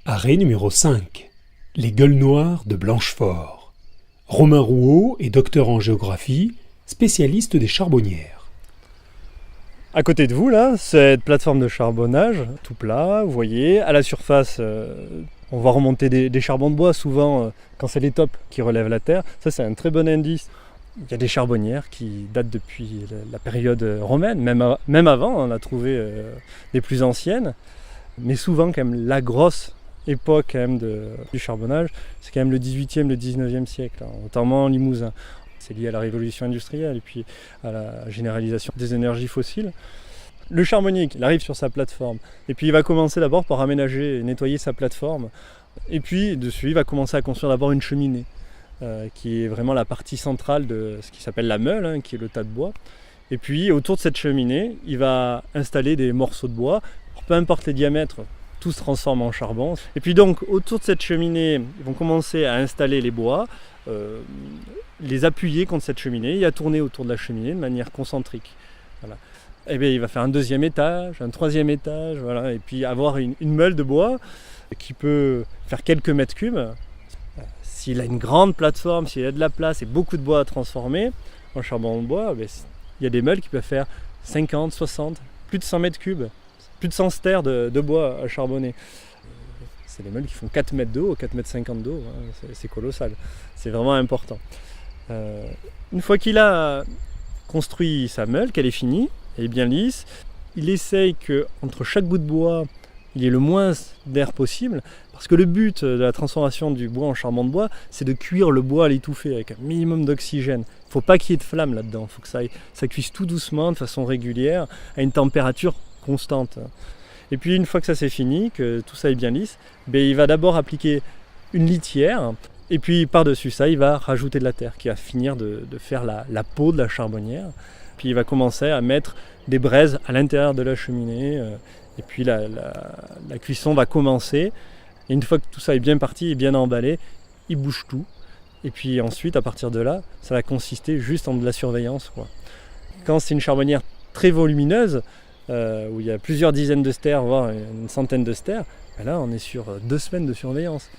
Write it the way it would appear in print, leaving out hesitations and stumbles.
Arrêt numéro 5. Les gueules noires de Blanchefort. Romain Rouault est docteur en géographie, spécialiste des charbonnières. À côté de vous, là, cette plateforme de charbonnage, tout plat, vous voyez, à la surface, on va remonter des charbons de bois, souvent quand c'est les tops qui relèvent la terre. Ça, c'est un très bon indice. Il y a des charbonnières qui datent depuis la période romaine, même avant, on a trouvé des plus anciennes. Mais souvent, quand même, la grosse époque quand même, du charbonnage, c'est quand même le 18e, le 19e siècle, notamment en Limousin. C'est lié à la révolution industrielle et puis à la généralisation des énergies fossiles. Le charbonnier, il arrive sur sa plateforme et puis il va commencer d'abord par aménager et nettoyer sa plateforme. Et puis dessus, il va commencer à construire d'abord une cheminée, qui est vraiment la partie centrale de ce qui s'appelle la meule, qui est le tas de bois. Et puis autour de cette cheminée, il va installer des morceaux de bois. Peu importe les diamètres, tout se transforme en charbon. Et puis donc autour de cette cheminée, ils vont commencer à installer les bois, les appuyer contre cette cheminée et à tourner autour de la cheminée de manière concentrique. Voilà. Et bien il va faire un deuxième étage, un troisième étage, voilà, et puis avoir une meule de bois qui peut faire quelques mètres cubes. S'il a une grande plateforme, s'il a de la place et beaucoup de bois à transformer en charbon de bois, il y a des meules qui peuvent faire 50, 60, plus de 100 mètres cubes. Plus de 100 stères de bois à charbonner. C'est des meules qui font 4 mètres de haut, 4 mètres 50 de haut, c'est colossal. C'est vraiment important. Une fois qu'il a construit sa meule, qu'elle est finie, elle est bien lisse, il essaye qu'entre chaque bout de bois, il y ait le moins d'air possible, parce que le but de la transformation du bois en charbon de bois, c'est de cuire le bois à l'étouffer avec un minimum d'oxygène. Il ne faut pas qu'il y ait de flamme là-dedans, il faut que ça cuise tout doucement, de façon régulière, à une température constante. Et puis une fois que ça c'est fini, que tout ça est bien lisse, il va d'abord appliquer une litière et puis par-dessus ça il va rajouter de la terre qui va finir de faire la peau de la charbonnière. Puis il va commencer à mettre des braises à l'intérieur de la cheminée et puis la cuisson va commencer. Et une fois que tout ça est bien parti et bien emballé, il bouge tout. Et puis ensuite à partir de là, ça va consister juste en de la surveillance, quoi. Quand c'est une charbonnière très volumineuse, où il y a plusieurs dizaines de stères, voire une centaine de stères, là on est sur 2 semaines de surveillance.